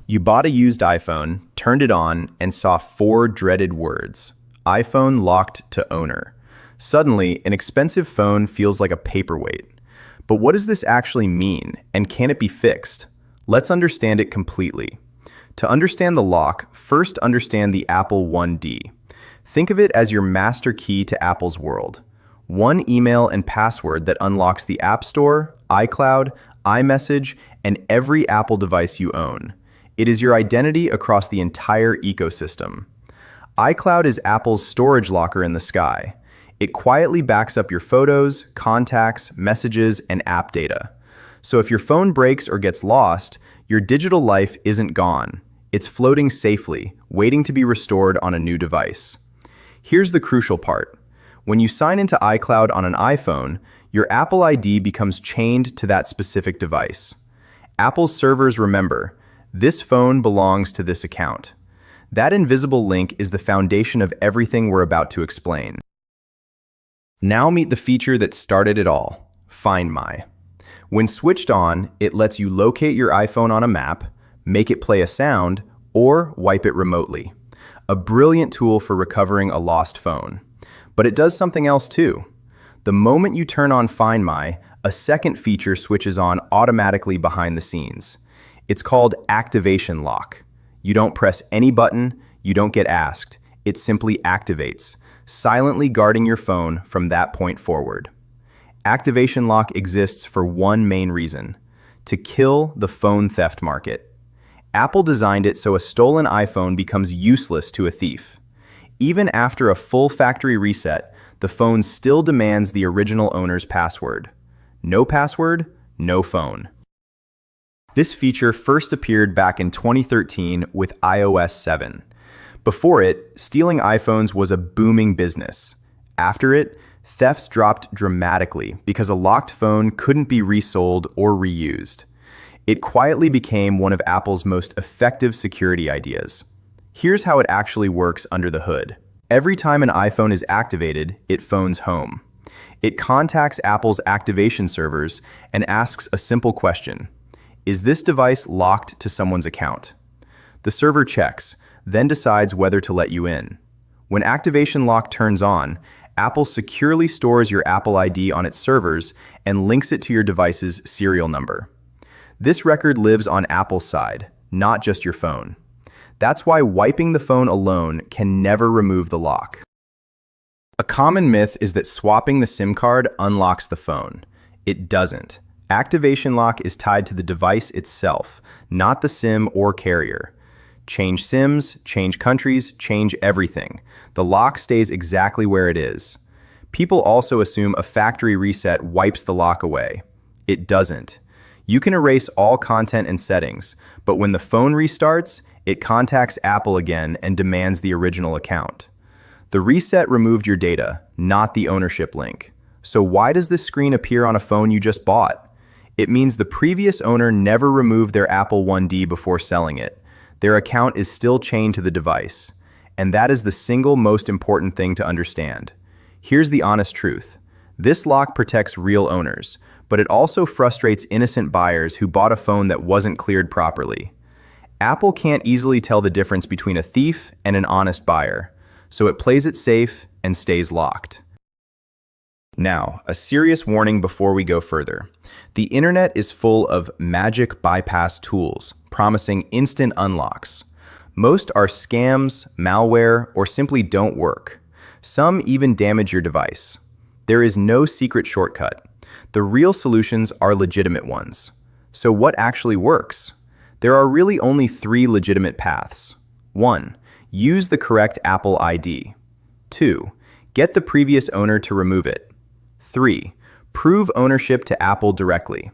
You bought a used iPhone, turned it on, and saw four dreaded words: iPhone locked to owner. Suddenly, an expensive phone feels like a paperweight. But what does this actually mean, and can it be fixed? Let's understand it completely. To understand the lock, first understand the Apple 1D. Think of it as your master key to Apple's world. One email and password that unlocks the App Store, iCloud, iMessage, and every Apple device you own. It is your identity across the entire ecosystem. iCloud is Apple's storage locker in the sky. It quietly backs up your photos, contacts, messages, and app data. So if your phone breaks or gets lost, your digital life isn't gone. It's floating safely, waiting to be restored on a new device. Here's the crucial part. When you sign into iCloud on an iPhone, your Apple ID becomes chained to that specific device. Apple's servers remember, this phone belongs to this account. That invisible link is the foundation of everything we're about to explain. Now meet the feature that started it all, Find My. When switched on, it lets you locate your iPhone on a map, make it play a sound, or wipe it remotely. A brilliant tool for recovering a lost phone. But it does something else too. The moment you turn on Find My, a second feature switches on automatically behind the scenes. It's called Activation Lock. You don't press any button, you don't get asked. It simply activates, silently guarding your phone from that point forward. Activation Lock exists for one main reason: to kill the phone theft market. Apple designed it so a stolen iPhone becomes useless to a thief. Even after a full factory reset, the phone still demands the original owner's password. No password, no phone. This feature first appeared back in 2013 with iOS 7. Before it, stealing iPhones was a booming business. After it, thefts dropped dramatically because a locked phone couldn't be resold or reused. It quietly became one of Apple's most effective security ideas. Here's how it actually works under the hood. Every time an iPhone is activated, it phones home. It contacts Apple's activation servers and asks a simple question: is this device locked to someone's account? The server checks, then decides whether to let you in. When Activation Lock turns on, Apple securely stores your Apple ID on its servers and links it to your device's serial number. This record lives on Apple's side, not just your phone. That's why wiping the phone alone can never remove the lock. A common myth is that swapping the SIM card unlocks the phone. It doesn't. Activation Lock is tied to the device itself, not the SIM or carrier. Change SIMs, change countries, change everything. The lock stays exactly where it is. People also assume a factory reset wipes the lock away. It doesn't. You can erase all content and settings, but when the phone restarts, it contacts Apple again and demands the original account. The reset removed your data, not the ownership link. So why does this screen appear on a phone you just bought? It means the previous owner never removed their Apple 1D before selling it. Their account is still chained to the device. And that is the single most important thing to understand. Here's the honest truth. This lock protects real owners, but it also frustrates innocent buyers who bought a phone that wasn't cleared properly. Apple can't easily tell the difference between a thief and an honest buyer, so it plays it safe and stays locked. Now, a serious warning before we go further. The internet is full of magic bypass tools, promising instant unlocks. Most are scams, malware, or simply don't work. Some even damage your device. There is no secret shortcut. The real solutions are legitimate ones. So what actually works? There are really only three legitimate paths. 1. Use the correct Apple ID. 2. Get the previous owner to remove it. 3. Prove ownership to Apple directly.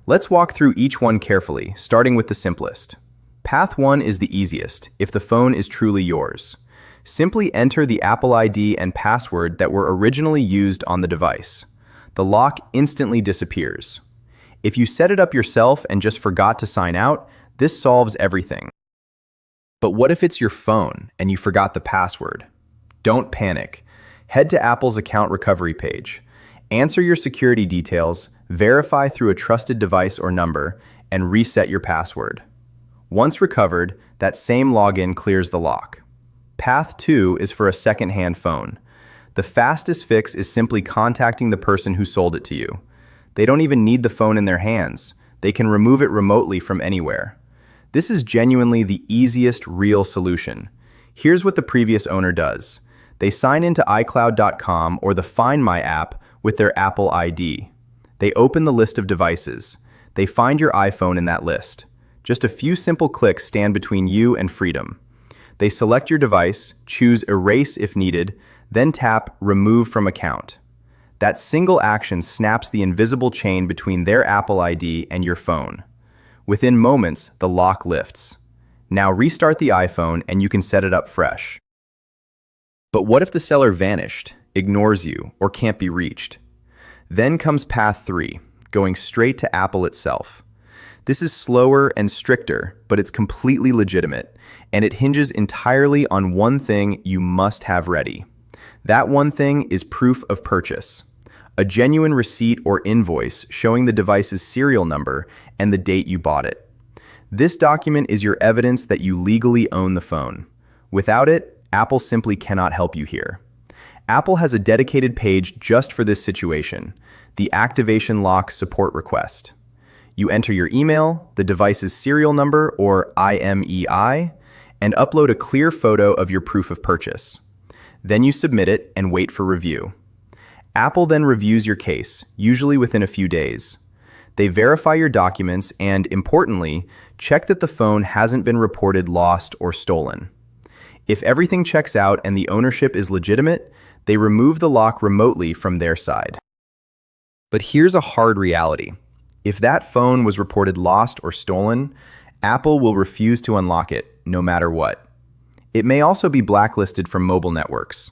Let's walk through each one carefully, starting with the simplest. Path 1 is the easiest, if the phone is truly yours. Simply enter the Apple ID and password that were originally used on the device. The lock instantly disappears. If you set it up yourself and just forgot to sign out, this solves everything. But what if it's your phone and you forgot the password? Don't panic. Head to Apple's account recovery page. Answer your security details, verify through a trusted device or number, and reset your password. Once recovered, that same login clears the lock. Path 2 is for a second-hand phone. The fastest fix is simply contacting the person who sold it to you. They don't even need the phone in their hands. They can remove it remotely from anywhere. This is genuinely the easiest real solution. Here's what the previous owner does. They sign into iCloud.com or the Find My app with their Apple ID. They open the list of devices. They find your iPhone in that list. Just a few simple clicks stand between you and freedom. They select your device, choose Erase if needed, then tap Remove from Account. That single action snaps the invisible chain between their Apple ID and your phone. Within moments, the lock lifts. Now restart the iPhone and you can set it up fresh. But what if the seller vanished, ignores you, or can't be reached? Then comes path 3, going straight to Apple itself. This is slower and stricter, but it's completely legitimate, and it hinges entirely on one thing you must have ready. That one thing is proof of purchase. A genuine receipt or invoice showing the device's serial number and the date you bought it. This document is your evidence that you legally own the phone. Without it, Apple simply cannot help you here. Apple has a dedicated page just for this situation, the Activation Lock Support Request. You enter your email, the device's serial number or IMEI, and upload a clear photo of your proof of purchase. Then you submit it and wait for review. Apple then reviews your case, usually within a few days. They verify your documents and, importantly, check that the phone hasn't been reported lost or stolen. If everything checks out and the ownership is legitimate, they remove the lock remotely from their side. But here's a hard reality. If that phone was reported lost or stolen, Apple will refuse to unlock it, no matter what. It may also be blacklisted from mobile networks.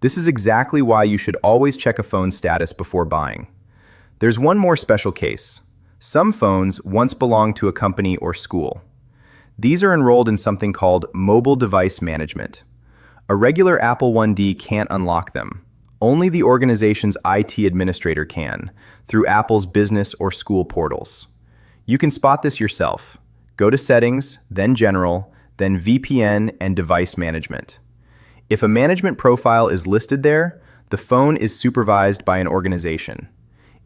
This is exactly why you should always check a phone's status before buying. There's one more special case. Some phones once belonged to a company or school. These are enrolled in something called mobile device management. A regular Apple 1D can't unlock them. Only the organization's IT administrator can, through Apple's business or school portals. You can spot this yourself. Go to Settings, then General, then VPN and Device Management. If a management profile is listed there, the phone is supervised by an organization.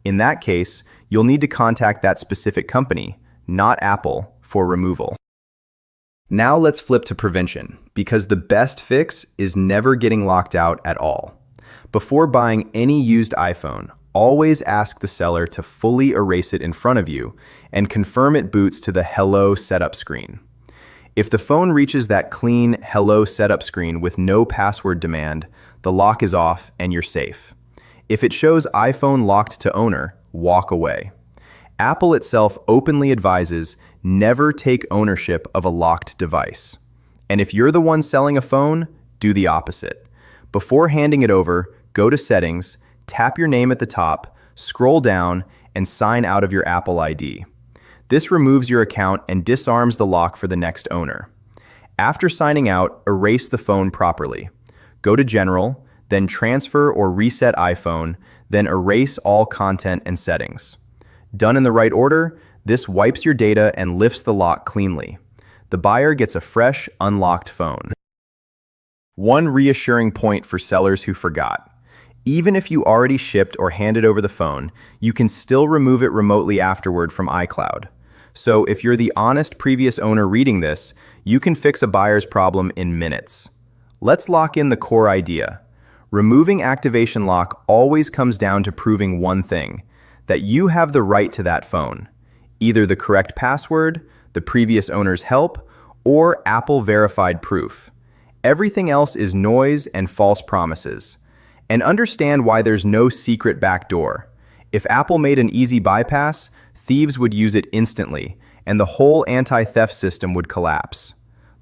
In that case, you'll need to contact that specific company, not Apple, for removal. Now let's flip to prevention, because the best fix is never getting locked out at all. Before buying any used iPhone, always ask the seller to fully erase it in front of you and confirm it boots to the Hello setup screen. If the phone reaches that clean Hello setup screen with no password demand, the lock is off and you're safe. If it shows iPhone locked to owner, walk away. Apple itself openly advises never take ownership of a locked device. And if you're the one selling a phone, do the opposite. Before handing it over, go to Settings, tap your name at the top, scroll down, and sign out of your Apple ID. This removes your account and disarms the lock for the next owner. After signing out, erase the phone properly. Go to General, then Transfer or Reset iPhone, then erase all content and settings. Done in the right order, this wipes your data and lifts the lock cleanly. The buyer gets a fresh, unlocked phone. One reassuring point for sellers who forgot. Even if you already shipped or handed over the phone, you can still remove it remotely afterward from iCloud. So if you're the honest previous owner reading this, you can fix a buyer's problem in minutes. Let's lock in the core idea. Removing Activation Lock always comes down to proving one thing, that you have the right to that phone. Either the correct password, the previous owner's help, or Apple verified proof. Everything else is noise and false promises. And understand why there's no secret backdoor. If Apple made an easy bypass, thieves would use it instantly, and the whole anti-theft system would collapse.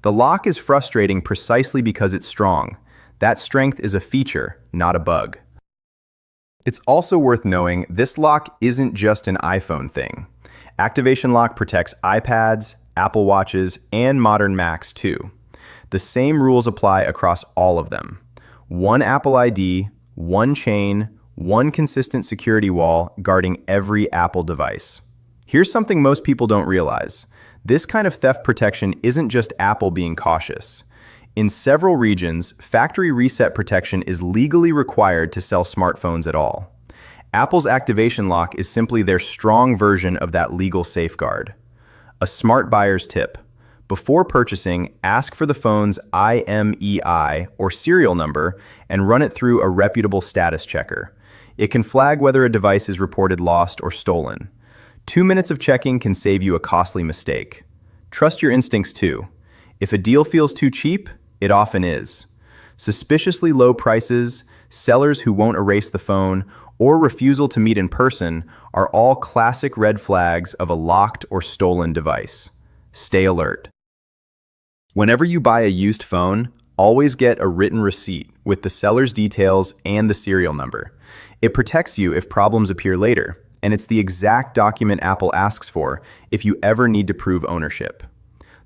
The lock is frustrating precisely because it's strong. That strength is a feature, not a bug. It's also worth knowing this lock isn't just an iPhone thing. Activation Lock protects iPads, Apple Watches, and modern Macs too. The same rules apply across all of them. One Apple ID, one chain, one consistent security wall guarding every Apple device. Here's something most people don't realize. This kind of theft protection isn't just Apple being cautious. In several regions, factory reset protection is legally required to sell smartphones at all. Apple's activation lock is simply their strong version of that legal safeguard. A smart buyer's tip. Before purchasing, ask for the phone's IMEI or serial number and run it through a reputable status checker. It can flag whether a device is reported lost or stolen. 2 minutes of checking can save you a costly mistake. Trust your instincts too. If a deal feels too cheap, it often is. Suspiciously low prices, sellers who won't erase the phone, or refusal to meet in person are all classic red flags of a locked or stolen device. Stay alert. Whenever you buy a used phone, always get a written receipt with the seller's details and the serial number. It protects you if problems appear later, and it's the exact document Apple asks for if you ever need to prove ownership.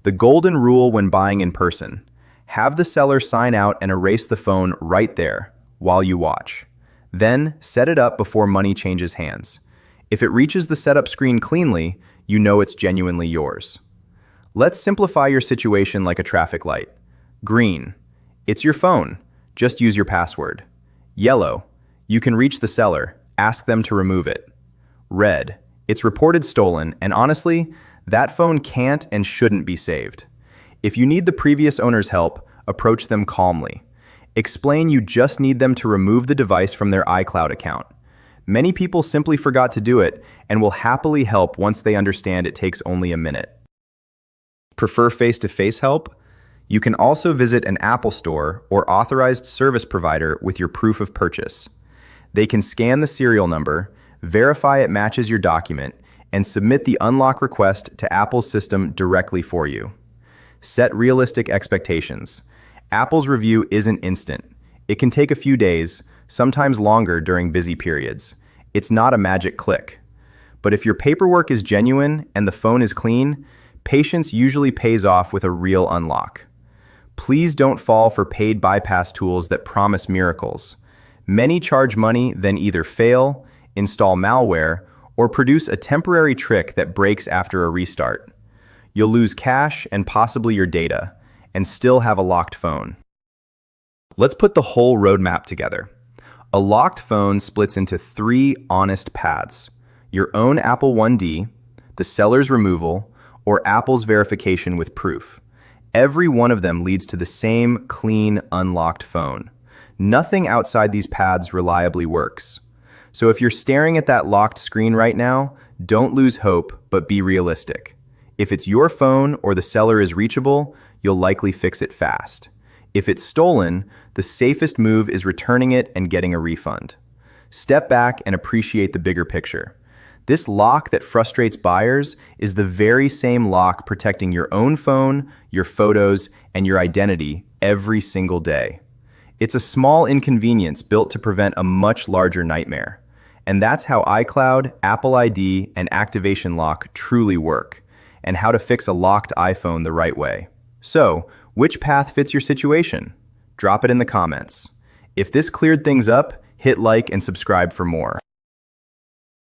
The golden rule when buying in person: have the seller sign out and erase the phone right there while you watch. Then set it up before money changes hands. If it reaches the setup screen cleanly, you know it's genuinely yours. Let's simplify your situation like a traffic light. Green, it's your phone. Just use your password. Yellow, you can reach the seller. Ask them to remove it. Red, it's reported stolen, and honestly, that phone can't and shouldn't be saved. If you need the previous owner's help, approach them calmly. Explain you just need them to remove the device from their iCloud account. Many people simply forgot to do it and will happily help once they understand it takes only a minute. Prefer face-to-face help? You can also visit an Apple store or authorized service provider with your proof of purchase. They can scan the serial number, verify it matches your document, and submit the unlock request to Apple's system directly for you. Set realistic expectations. Apple's review isn't instant. It can take a few days, sometimes longer during busy periods. It's not a magic click. But if your paperwork is genuine and the phone is clean, patience usually pays off with a real unlock. Please don't fall for paid bypass tools that promise miracles. Many charge money, then either fail, install malware, or produce a temporary trick that breaks after a restart. You'll lose cash and possibly your data, and still have a locked phone. Let's put the whole roadmap together. A locked phone splits into 3 honest paths: your own Apple 1D, the seller's removal, or Apple's verification with proof. Every one of them leads to the same clean, unlocked phone. Nothing outside these paths reliably works. So if you're staring at that locked screen right now, don't lose hope, but be realistic. If it's your phone or the seller is reachable, you'll likely fix it fast. If it's stolen, the safest move is returning it and getting a refund. Step back and appreciate the bigger picture. This lock that frustrates buyers is the very same lock protecting your own phone, your photos, and your identity every single day. It's a small inconvenience built to prevent a much larger nightmare. And that's how iCloud, Apple ID, and Activation Lock truly work, and how to fix a locked iPhone the right way. So, which path fits your situation? Drop it in the comments. If this cleared things up, hit like and subscribe for more.